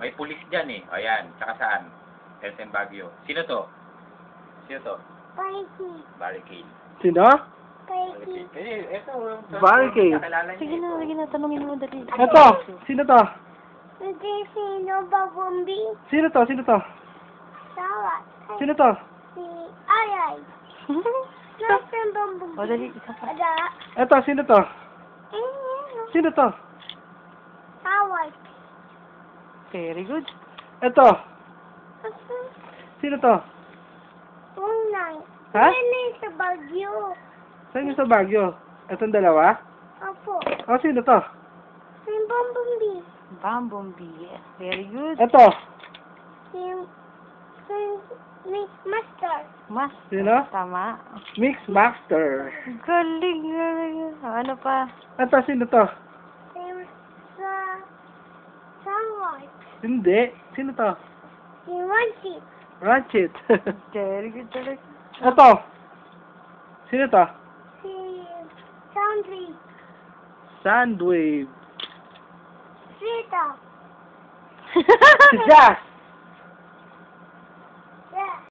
May pulis dyan eh. O yan. Tsaka saan? SM Baguio. Sino to? Sino to? Barricade. Barricade. Sino? Barricade. Eto. Barricade. Sige Sige na, tanungin mo dali. Ito. Sino to? Hindi sino ba Bumbi? Sino to? Sino to? Sawa. Sino to? Si Aray. Nasaan ba Bumbi? O, dali, isa pa. Ada. Ito. Sino to? Eh, Sino to? Howard. Very good. Ito. Sino to? Unay. Ha? Yan eh, sa Baguio. Saan yung sa Baguio? Itong dalawa? Opo. O, sino to? Si Bumbi. Bumblebee. Very good. Ito. Si Master. Mas. Sino? Tama. Mix Master. Galing, galing. Ano pa? Ito, sino to? Si Howard. Hindi. Sino to? Si Wanchit. Ratchet. Very good talaga. Ito. Sino to? Si Soundry. Sandwave. Rita. Si Jazz.